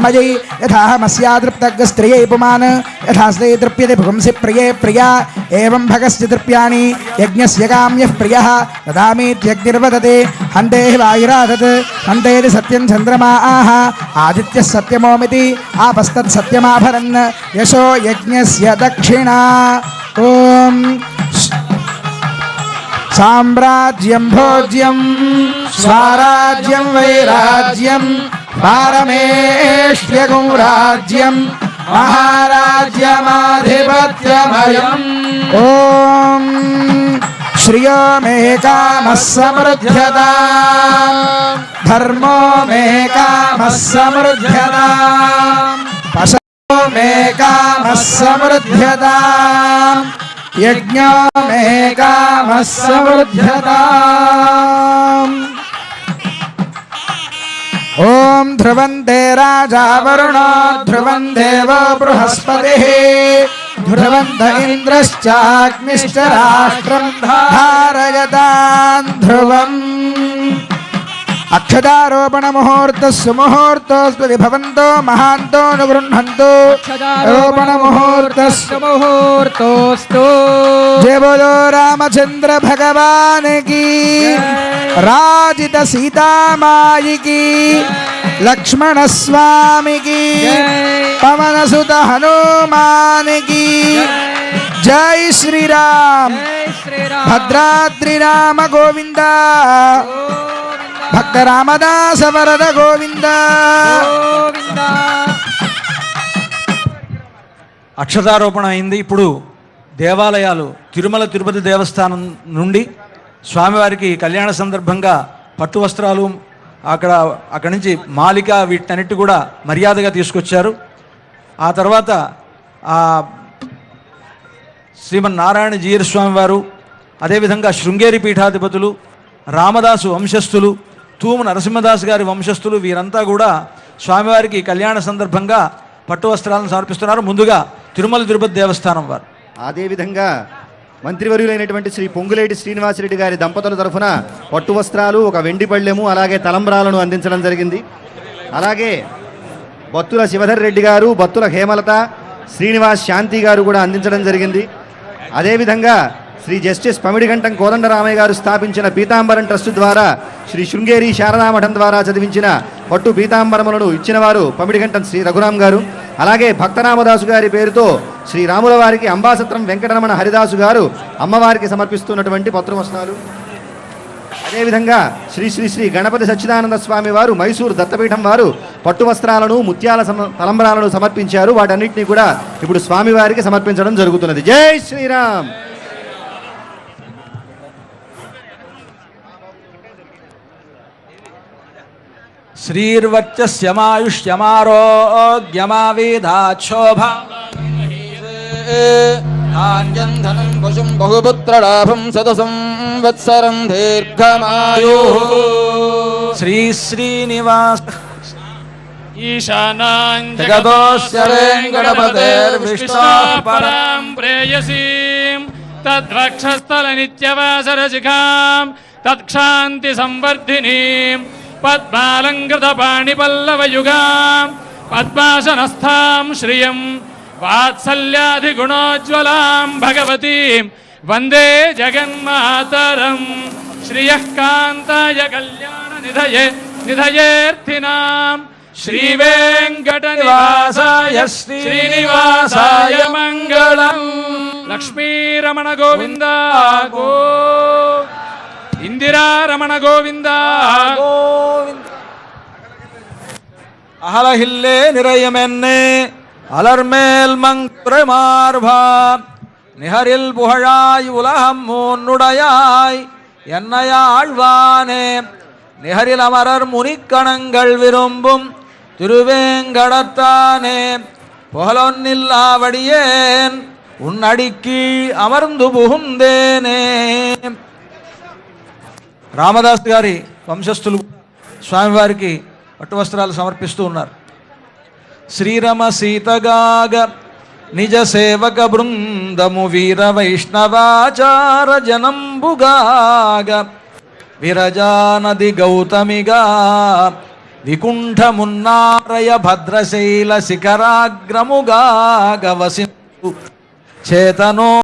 मयि यथाहमस्यादृप्तग्स्त्रियै पुमान् यथास्ते तृप्यते पुंसि प्रिये प्रिया एवं भगस्य तृप्याणि यज्ञस्य काम्यः प्रियः ददामीत्यग्निर्वदते हन्ते वायुराधत् हन्तेति सत्यं चन्द्रमा आह आदित्यः सत्यमोमिति आपस्तत् सत्यमाभरन् यशो यज्ञस्य दक्षिणा ॐ साम्राज्यं भोज्यं स्वाराज्यं वैराज्यं पारमेष्ठ्यगुं राज्यं महाराज्यमाधिपत्यमयम् ॐ श्रियो मे कामः समृद्ध्यताम् धर्मो मे कामः समृद्ध्यताम् पशो मे कामः समृद्ध्यताम् यज्ञो मे कामः समृद्ध्यताम् ॐ ध्रुवन्ते राजा वरुणो ध्रुवं देवो बृहस्पतिः ध्रुवन्त इन्द्रश्चाग्निश्च राष्ट्रं धारयतां ध्रुवम् अक्षदारोपण मुहूर्तः सुमुहूर्तोऽस्तु विभवन्तो महान्तो अनुगृह्णन्तु रोपण मुहूर्तस्तु जय बोलो रामचंद्र भगवान की राजित सीता माई की लक्ष्मण स्वामी की पवन सुत हनुमान की जय श्री राम भद्राद्रि राम गोविंदा भक्त रामदास वरद गोविंद అక్షతారోపణ అయింది. ఇప్పుడు దేవాలయాలు తిరుమల తిరుపతి దేవస్థానం నుండి స్వామివారికి కళ్యాణ సందర్భంగా పట్టు వస్త్రాలు అక్కడి నుంచి మాలిక వీటన్నిటి కూడా మర్యాదగా తీసుకొచ్చారు. ఆ తర్వాత శ్రీమన్నారాయణ జీయర్ స్వామి వారు, అదేవిధంగా శృంగేరి పీఠాధిపతులు, రామదాసు వంశస్థులు, తూము నరసింహదాస్ గారి వంశస్థులు వీరంతా కూడా స్వామివారికి కళ్యాణ సందర్భంగా పట్టు వస్త్రాలను సమర్పిస్తున్నారు. ముందుగా తిరుమల తిరుపతి దేవస్థానం వారు. అదేవిధంగా మంత్రివర్యులైనటువంటి శ్రీ పొంగులేటి శ్రీనివాసరెడ్డి గారి దంపతుల తరఫున పట్టు వస్త్రాలు, ఒక వెండి పళ్ళెము, అలాగే తలంబ్రాలను అందించడం జరిగింది. అలాగే బత్తుల శివధర్ రెడ్డి గారు, బత్తుల హేమలత, శ్రీనివాస్ శాంతి గారు కూడా అందించడం జరిగింది. అదేవిధంగా శ్రీ జస్టిస్ పమిడిగంటం కోదండరామయ్య గారు స్థాపించిన పీతాంబరం ట్రస్ట్ ద్వారా శ్రీ శృంగేరి శారదామఠం ద్వారా చదివించిన పట్టు పీతాంబరములను ఇచ్చినవారు పమిడిగంటం శ్రీ రఘురామ్ గారు. అలాగే భక్తరామదాసు గారి పేరుతో శ్రీ రాముల వారికి అంబాసత్రం వెంకటరమణ హరిదాసు గారు అమ్మవారికి సమర్పిస్తున్నటువంటి పత్రు వస్త్రాలు. అదేవిధంగా శ్రీ శ్రీ శ్రీ గణపతి సచ్చిదానంద స్వామి వారు మైసూరు దత్తపీఠం వారు పట్టు వస్త్రాలను, ముత్యాల తలంబ్రాలను సమర్పించారు. వాటన్నిటినీ కూడా ఇప్పుడు స్వామివారికి సమర్పించడం జరుగుతున్నది. జై శ్రీరామ్. ధాన్యం ధనం పశుం బహుపుత్రలాభం శతసంవత్సరం దీర్ఘమాయుః. శ్రీ శ్రీనివాస ఈశానాం జగదోస్య వెంకటపతేర్విష్ణోః పరాం ప్రేయసీం తద్వక్షస్థల నిత్యవాసరశిఖాం తత్క్షాంతి సంవర్ధినీం పద్మాలంకృత పాణిపల్లవయుగాం పద్మాసనస్థాం శ్రియం వాత్సల్యాధిగుణోజ్వలాం భగవతీం వందే జగన్మాతరం. శ్రియః కాంతాయ కళ్యాణ నిధయేర్థినాం శ్రీవేంకట నివాసాయ శ్రీనివాసాయ మంగళం. లక్ష్మీరమణ గోవింద గో, ఇందిరారమణ గోవింద గోవింద. அகலகில்லே நிறையமென்னே அலர்மேல் மங்குரமார்பா நிகரில் புகழாய் உலகம் மூன்னுடையாய் என்னையாழ்வானே நிகரில் அமரர் முனிக்கணங்கள் விரும்பும் திருவேங்கடத்தானே புகழொன்னில்லாவடியேன் உன்னடிக்கு அமர்ந்து புகுந்தேனே. రామదాస్ గారి వంశస్థులు స్వామివారికి పట్టు వస్త్రాలు సమర్పిస్తూ ఉన్నారు. శ్రీరమ సీతగాగ నిజ సేవక బృందము వీర వైష్ణవాచార జనంబుగాగ విరజానది గౌతమిగా వికుంఠమున్నారయ భద్రశైల శిఖరాగ్రముగా గవసించు చేతనో